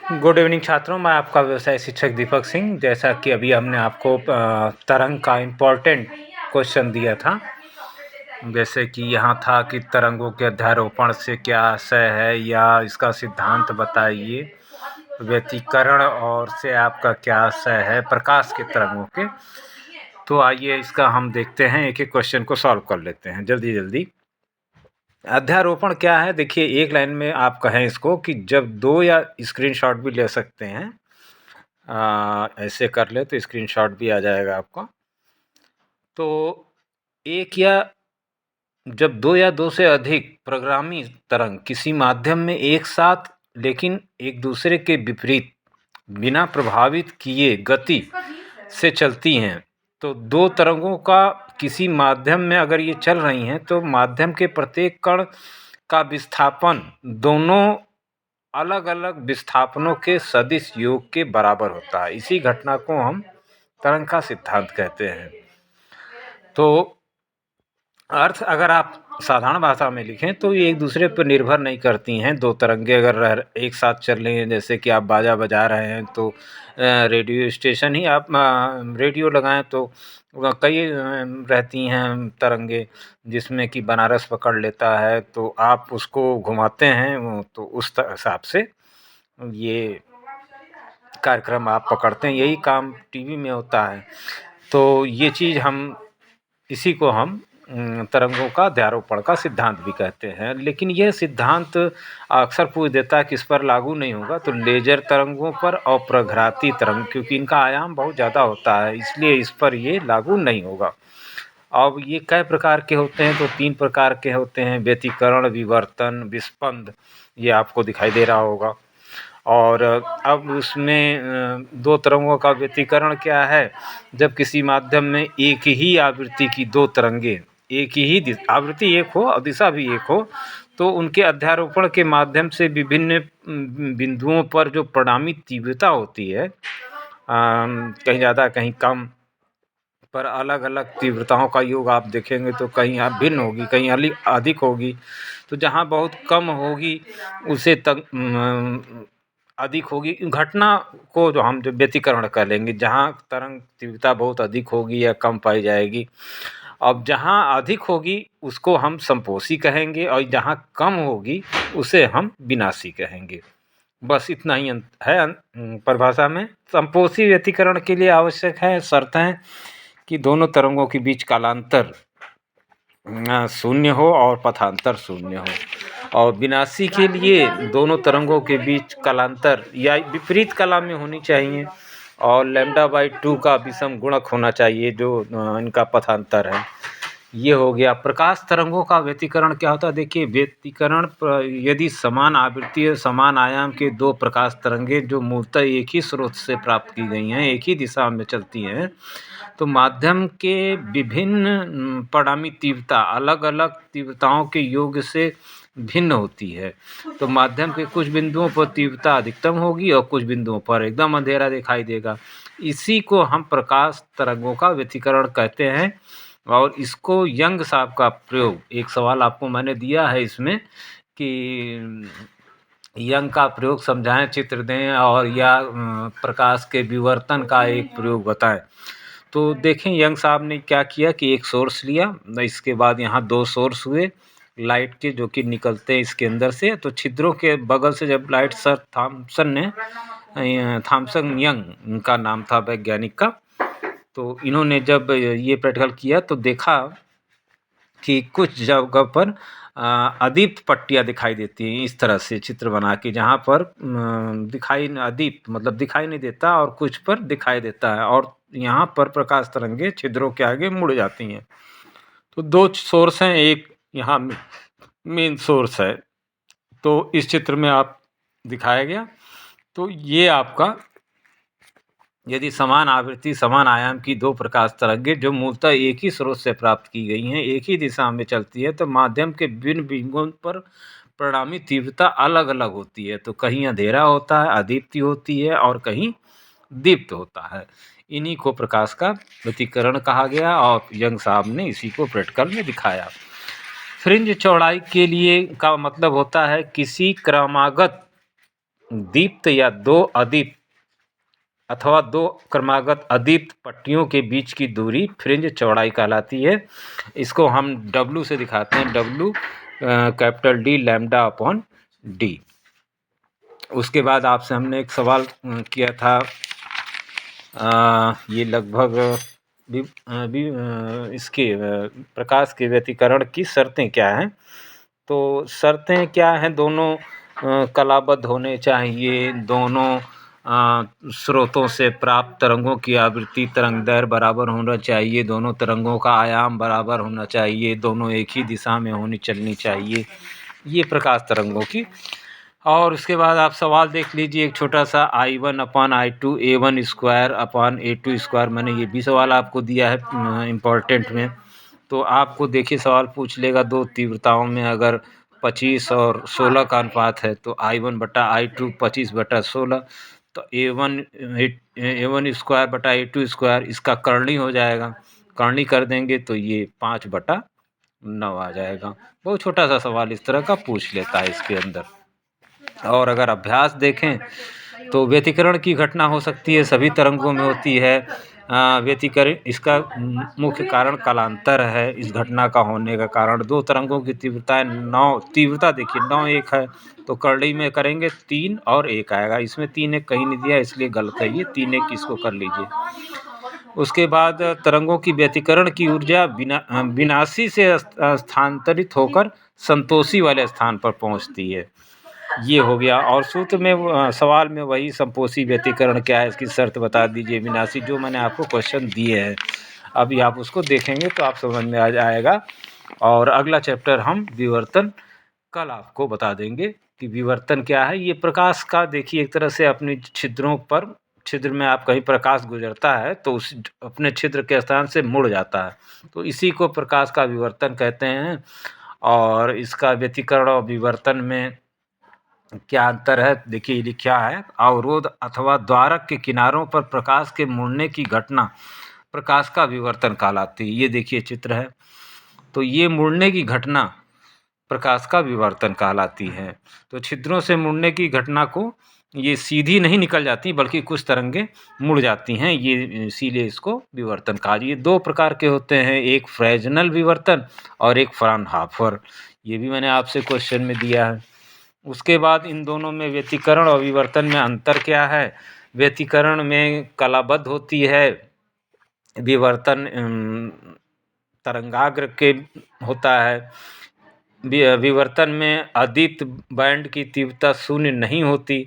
Good evening छात्रों, मैं आपका व्यवसाय शिक्षक दीपक सिंह। जैसा कि अभी हमने आपको तरंग का इम्पोर्टेंट क्वेश्चन दिया था, जैसे कि यहाँ था कि तरंगों के अध्यारोपण से क्या आशय है या इसका सिद्धांत बताइए, व्यतिकरण और से आपका क्या आशय है प्रकाश के तरंगों के। तो आइए इसका हम देखते हैं, एक एक क्वेश्चन को सॉल्व कर लेते हैं जल्दी जल्दी। अध्यारोपण क्या है? देखिए, एक लाइन में आप कहें इसको कि जब दो, या स्क्रीनशॉट भी ले सकते हैं, ऐसे कर ले तो स्क्रीनशॉट भी आ जाएगा आपका। तो एक या जब दो या दो से अधिक प्रगामी तरंग किसी माध्यम में एक साथ लेकिन एक दूसरे के विपरीत बिना प्रभावित किए गति से चलती हैं, तो दो तरंगों का किसी माध्यम में अगर ये चल रही हैं तो माध्यम के प्रत्येक कण का विस्थापन दोनों अलग अलग विस्थापनों के सदिश योग के बराबर होता है। इसी घटना को हम तरंग का सिद्धांत कहते हैं। तो अर्थ अगर आप साधारण भाषा में लिखें तो ये एक दूसरे पर निर्भर नहीं करती हैं। दो तरंगे अगर एक साथ चल रही हैं, जैसे कि आप बाजा बजा रहे हैं तो रेडियो स्टेशन ही आप रेडियो लगाएं तो कई रहती हैं तरंगे, जिसमें कि बनारस पकड़ लेता है, तो आप उसको घुमाते हैं तो उस हिसाब से ये कार्यक्रम आप पकड़ते हैं। यही काम टीवी में होता है। तो ये चीज़ इसी को हम तरंगों का अध्यारोपण का सिद्धांत भी कहते हैं। लेकिन यह सिद्धांत अक्सर पूछ देता है किस पर लागू नहीं होगा, तो लेजर तरंगों पर और प्रघाती तरंग, क्योंकि इनका आयाम बहुत ज़्यादा होता है, इसलिए इस पर ये लागू नहीं होगा। अब ये कई प्रकार के होते हैं, तो 3 प्रकार के होते हैं: व्यतिकरण, विवर्तन, विस्पंद। ये आपको दिखाई दे रहा होगा। और अब उसमें दो तरंगों का व्यतिकरण क्या है? जब किसी माध्यम में एक ही आवृत्ति की दो तरंगे, एक ही आवृत्ति एक हो और दिशा भी एक हो, तो उनके अध्यारोपण के माध्यम से विभिन्न बिंदुओं पर जो परिणामी तीव्रता होती है, कहीं ज़्यादा कहीं कम, पर अलग अलग तीव्रताओं का योग आप देखेंगे तो कहीं भिन्न होगी, कहीं अधिक होगी। तो जहाँ बहुत कम होगी उसे अधिक होगी। घटना को जो हम व्यतिकरण कह लेंगे, जहाँ तरंग तीव्रता बहुत अधिक होगी या कम पाई जाएगी। अब जहाँ अधिक होगी उसको हम संपोषी कहेंगे, और जहाँ कम होगी उसे हम विनाशी कहेंगे। बस इतना ही है परिभाषा में। संपोषी व्यतिकरण के लिए आवश्यक है, शर्त है कि दोनों तरंगों के बीच कालांतर शून्य हो और पथांतर शून्य हो। और विनाशी के लिए दोनों तरंगों के बीच कालांतर या विपरीत कला में होनी चाहिए, और λ/2 का विषम गुणक होना चाहिए, जो इनका पथांतर है। ये हो गया। प्रकाश तरंगों का व्यतिकरण क्या होता है? देखिए, व्यतिकरण यदि समान आवृत्ति समान आयाम के दो प्रकाश तरंगे जो मूलतः एक ही स्रोत से प्राप्त की गई हैं, एक ही दिशा में चलती हैं, तो माध्यम के विभिन्न परिणामी तीव्रता अलग अलग तीव्रताओं के योग से भिन्न होती है। तो माध्यम के कुछ बिंदुओं पर तीव्रता अधिकतम होगी और कुछ बिंदुओं पर एकदम अंधेरा दिखाई देगा। इसी को हम प्रकाश तरंगों का व्यतिकरण कहते हैं। और इसको यंग साहब का प्रयोग, एक सवाल आपको मैंने दिया है इसमें कि यंग का प्रयोग समझाएं, चित्र दें, और या प्रकाश के विवर्तन का एक प्रयोग बताएं। तो देखें यंग साहब ने क्या किया कि एक सोर्स लिया, इसके बाद यहाँ दो सोर्स हुए लाइट के जो कि निकलते हैं इसके अंदर से। तो छिद्रों के बगल से जब लाइट, सर थॉमसन यंग उनका नाम था वैज्ञानिक का, तो इन्होंने जब ये प्रैक्टिकल किया तो देखा कि कुछ जगह पर अदीप्त पट्टियाँ दिखाई देती हैं, इस तरह से चित्र बना के, जहाँ पर अदीप्त मतलब दिखाई नहीं देता और कुछ पर दिखाई देता है, और यहाँ पर प्रकाश तरंगे छिद्रों के आगे मुड़ जाती हैं। तो दो सोर्स हैं, एक यहाँ मेन सोर्स है, तो इस चित्र में आप दिखाया गया। तो ये आपका, यदि समान आवृत्ति समान आयाम की दो प्रकाश तरंगे जो मूलतः एक ही स्रोत से प्राप्त की गई हैं, एक ही दिशा में चलती है, तो माध्यम के विभिन्न बिंदुओं पर परिणामी तीव्रता अलग अलग होती है। तो कहीं अंधेरा होता है, अदीप्ति होती है, और कहीं दीप्त होता है। इन्हीं को प्रकाश का व्यतिकरण कहा गया, और यंग साहब ने इसी को प्रैक्टिकल में दिखाया। फ्रिंज चौड़ाई के लिए का मतलब होता है किसी क्रमागत दीप्त या दो अदीप्त अथवा दो क्रमागत अदीप्त पट्टियों के बीच की दूरी फ्रिंज चौड़ाई कहलाती है। इसको हम W से दिखाते हैं, W capital D lambda upon D। उसके बाद आपसे हमने एक सवाल किया था, ये लगभग इसके प्रकाश के व्यतिकरण की शर्तें क्या हैं। तो शर्तें क्या हैं, दोनों कलाबद्ध होने चाहिए, दोनों स्रोतों से प्राप्त तरंगों की आवृत्ति तरंगदैर्घ्य बराबर होना चाहिए, दोनों तरंगों का आयाम बराबर होना चाहिए, दोनों एक ही दिशा में चलनी चाहिए, ये प्रकाश तरंगों की। और उसके बाद आप सवाल देख लीजिए एक छोटा सा, I1 अपान I2 A1 square upon A2 square, मैंने ये भी सवाल आपको दिया है इम्पोर्टेंट में। तो आपको देखिए सवाल पूछ लेगा दो तीव्रताओं में अगर 25 और 16 का अनुपात है तो I1 बटा I2 25 बटा 16, तो A1 स्क्वायर बटा A2 स्क्वायर इसका करनी हो जाएगा, करनी कर देंगे तो ये 5 बटा 9 आ जाएगा। बहुत छोटा सा सवाल इस तरह का पूछ लेता है इसके अंदर। और अगर अभ्यास देखें तो व्यतिकरण की घटना हो सकती है, सभी तरंगों में होती है। व्यतिकरण इसका मुख्य कारण कालांतर है। इस घटना का होने का कारण दो तरंगों की तीव्रताएं 9, तीव्रता देखिए 9 1 है, तो करड़ी में करेंगे 3 और 1 आएगा, इसमें 3 1 कहीं नहीं दिया इसलिए गलत है, ये 3 1 इसको कर लीजिए। उसके बाद तरंगों की व्यतिकरण की ऊर्जा विनाशी से स्थानांतरित होकर संतोषी वाले स्थान पर पहुंचती है, ये हो गया। और सूत्र में सवाल में वही संपोषी व्यतिकरण क्या है इसकी शर्त बता दीजिए, विनाशी, जो मैंने आपको क्वेश्चन दिए हैं। अभी आप उसको देखेंगे तो आप समझ में आ जाएगा। और अगला चैप्टर हम विवर्तन कल आपको बता देंगे कि विवर्तन क्या है। ये प्रकाश का देखिए एक तरह से अपने छिद्रों पर, छिद्र में आप कहीं प्रकाश गुजरता है तो उस अपने छिद्र के स्थान से मुड़ जाता है, तो इसी को प्रकाश का विवर्तन कहते हैं। और इसका व्यतिकरण और विवर्तन में क्या अंतर है, देखिए लिखा है, अवरोध अथवा द्वारक के किनारों पर प्रकाश के मुड़ने की घटना प्रकाश का विवर्तन कहलाती है। ये देखिए चित्र है, तो ये मुड़ने की घटना प्रकाश का विवर्तन कहलाती है। तो छिद्रों से मुड़ने की घटना को, ये सीधी नहीं निकल जाती बल्कि कुछ तरंगे मुड़ जाती हैं, ये इसीलिए इसको विवर्तन कहा। ये दो प्रकार के होते हैं, एक फ्रेजनल विवर्तन और एक फ्राउनहोफर, ये भी मैंने आपसे क्वेश्चन में दिया है। उसके बाद इन दोनों में व्यतिकरण और विवर्तन में अंतर क्या है। व्यतिकरण में कलाबद्ध होती है, विवर्तन तरंगाग्र के होता है। विवर्तन में अदीप्त बैंड की तीव्रता शून्य नहीं होती,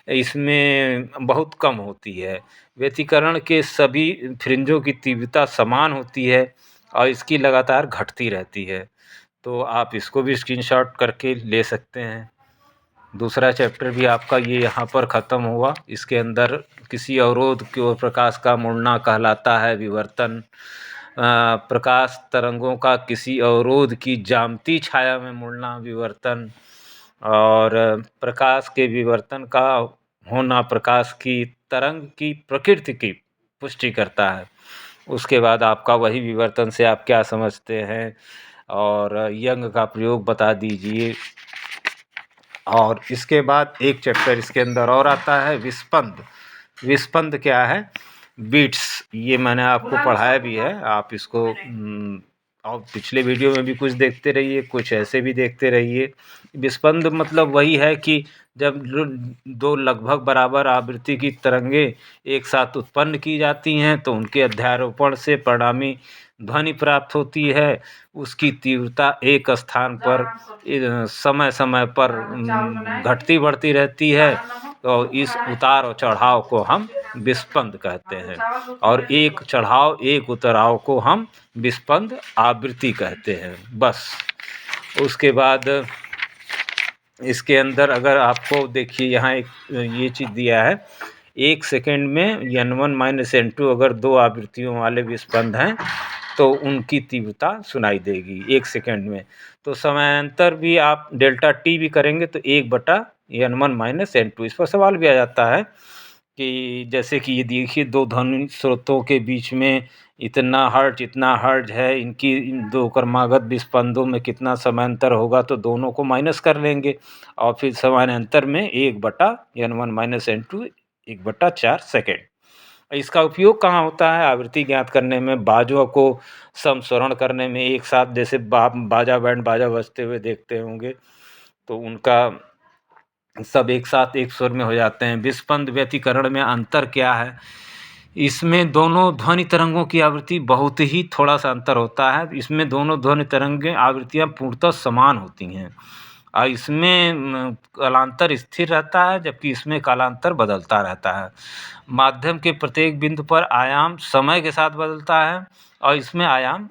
इसमें बहुत कम होती है। व्यतिकरण के सभी फ्रिंजों की तीव्रता समान होती है और इसकी लगातार घटती रहती है। तो आप इसको भी स्क्रीनशॉट करके ले सकते हैं। दूसरा चैप्टर भी आपका ये यहाँ पर ख़त्म हुआ। इसके अंदर किसी अवरोध की ओर प्रकाश का मुड़ना कहलाता है विवर्तन। प्रकाश तरंगों का किसी अवरोध की ज्यामितीय छाया में मुड़ना विवर्तन। और प्रकाश के विवर्तन का होना प्रकाश की तरंग की प्रकृति की पुष्टि करता है। उसके बाद आपका वही विवर्तन से आप क्या समझते हैं और यंग का प्रयोग बता दीजिए। और इसके बाद एक चैप्टर इसके अंदर और आता है विस्पंद। विस्पंद क्या है, बीट्स, ये मैंने आपको पढ़ाया भी है, आप इसको और पिछले वीडियो में भी कुछ देखते रहिए, कुछ ऐसे भी देखते रहिए। विस्पंद मतलब वही है कि जब दो लगभग बराबर आवृत्ति की तरंगें एक साथ उत्पन्न की जाती हैं तो उनके अध्यारोपण से परिणामी ध्वनि प्राप्त होती है। उसकी तीव्रता एक स्थान पर समय समय पर घटती बढ़ती रहती है, तो इस उतार और चढ़ाव को हम विस्पंद कहते हैं। और एक चढ़ाव एक उतराव को हम विस्पंद आवृत्ति कहते हैं। बस उसके बाद इसके अंदर अगर आपको देखिए यहाँ एक ये चीज़ दिया है, 1 सेकेंड में n1 माइनस n2 अगर दो आवृत्तियों वाले विस्पंद हैं तो उनकी तीव्रता सुनाई देगी 1 सेकेंड में। तो समानांतर भी आप डेल्टा टी भी करेंगे तो 1/n1 माइनस n2, इस पर सवाल भी आ जाता है कि जैसे कि ये देखिए 2 ध्वनि स्रोतों के बीच में इतना हर्ट्ज है, इनकी इन 2 क्रमागत विस्पंदों में कितना समांतर होगा, तो दोनों को माइनस कर लेंगे और फिर समानांतर में 1/n1 - n2 1/4 सेकंड। इसका उपयोग कहाँ होता है? आवृत्ति ज्ञात करने में, बाजों को समस्वरण करने में, एक साथ जैसे बाजा बैंड बाजा बजते हुए देखते होंगे, तो उनका सब एक साथ एक स्वर में हो जाते हैं। विस्पंद व्यतिकरण में अंतर क्या है? इसमें दोनों ध्वनि तरंगों की आवृत्ति बहुत ही थोड़ा-सा अंतर होता है। इसमें दोनों ध्वनि तरंगें आवृत्तियाँ पूर्णतः समान होती हैं। इसमें कालांतर स्थिर रहता है, जबकि इसमें कालांतर बदलता रहता है। माध्यम के प्रत्येक बिंदु पर आयाम समय के साथ बदलता है और इसमें आयाम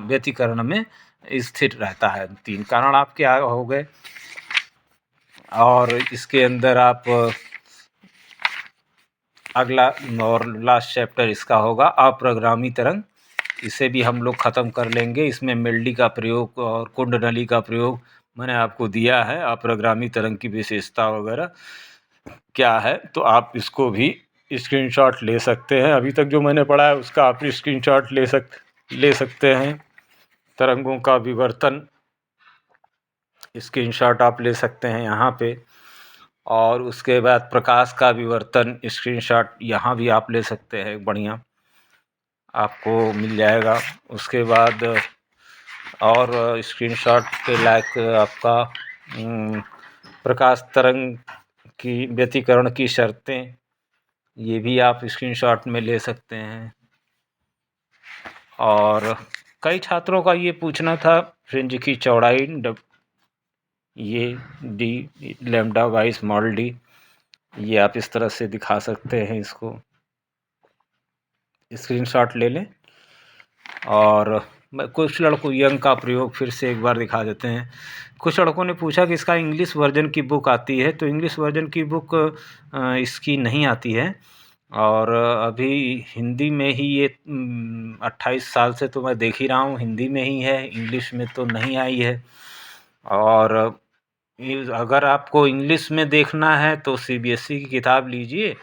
व्यतिकरण में स्थिर रहता है। 3 कारण आपके हो गए। और इसके अंदर आप अगला और लास्ट चैप्टर इसका होगा अप्राग्रामी तरंग। इसे भी हम लोग ख़त्म कर लेंगे। इसमें मेलोडी का प्रयोग और कुंडली का प्रयोग मैंने आपको दिया है। अप्राग्रामी तरंग की विशेषता वगैरह क्या है, तो आप इसको भी स्क्रीनशॉट ले सकते हैं। अभी तक जो मैंने पढ़ा है उसका आप स्क्रीनशॉट ले सकते हैं। तरंगों का विवर्तन स्क्रीनशॉट आप ले सकते हैं यहाँ पे, और उसके बाद प्रकाश का विवर्तन स्क्रीनशॉट यहाँ भी आप ले सकते हैं, बढ़िया आपको मिल जाएगा। उसके बाद और स्क्रीनशॉट के लायक आपका प्रकाश तरंग की व्यतिकरण की शर्तें, ये भी आप स्क्रीनशॉट में ले सकते हैं। और कई छात्रों का ये पूछना था फ्रिंज की चौड़ाई ये D lambda by small D, ये आप इस तरह से दिखा सकते हैं। इसको स्क्रीनशॉट ले लें। और कुछ लड़कों यंग का प्रयोग फिर से एक बार दिखा देते हैं। कुछ लड़कों ने पूछा कि इसका इंग्लिश वर्जन की बुक आती है, तो इंग्लिश वर्जन की बुक इसकी नहीं आती है। और अभी हिंदी में ही ये 28 साल से तो मैं देख ही रहा हूँ, हिंदी में ही है, इंग्लिश में तो नहीं आई है। और अगर आपको इंग्लिश में देखना है तो सीबीएसई की किताब लीजिए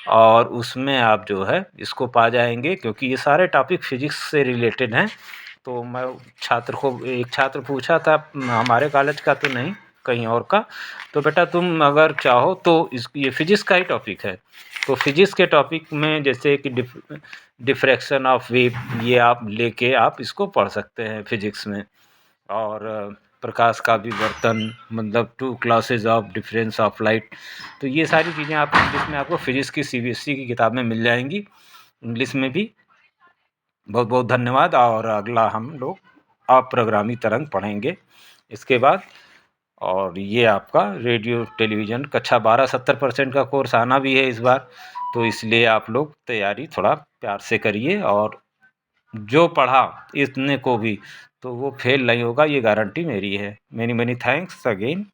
और उसमें आप जो है इसको पा जाएंगे, क्योंकि ये सारे टॉपिक फिजिक्स से रिलेटेड हैं। तो मैं एक छात्र पूछा था हमारे कॉलेज का तो नहीं, कहीं और का, तो बेटा तुम अगर चाहो तो ये फिजिक्स का ही टॉपिक है, तो फिजिक्स के टॉपिक में जैसे कि डिफ्रैक्शन ऑफ वेव, ये आप लेके आप इसको पढ़ सकते हैं फिजिक्स में। और प्रकाश का विवर्तन, मतलब 2 classes of difference of light, तो ये सारी चीज़ें आप इंग्लिश में आपको फिजिक्स की सीबीएसई की किताब में मिल जाएंगी, इंग्लिश में भी। बहुत बहुत धन्यवाद। और अगला हम लोग अप्राग्रामी तरंग पढ़ेंगे इसके बाद। और ये आपका रेडियो टेलीविज़न कक्षा 12 70% का कोर्स आना भी है इस बार, तो इसलिए आप लोग तैयारी थोड़ा प्यार से करिए। और जो पढ़ा इतने को भी, तो वो फेल नहीं होगा, ये गारंटी मेरी है। Many many thanks again.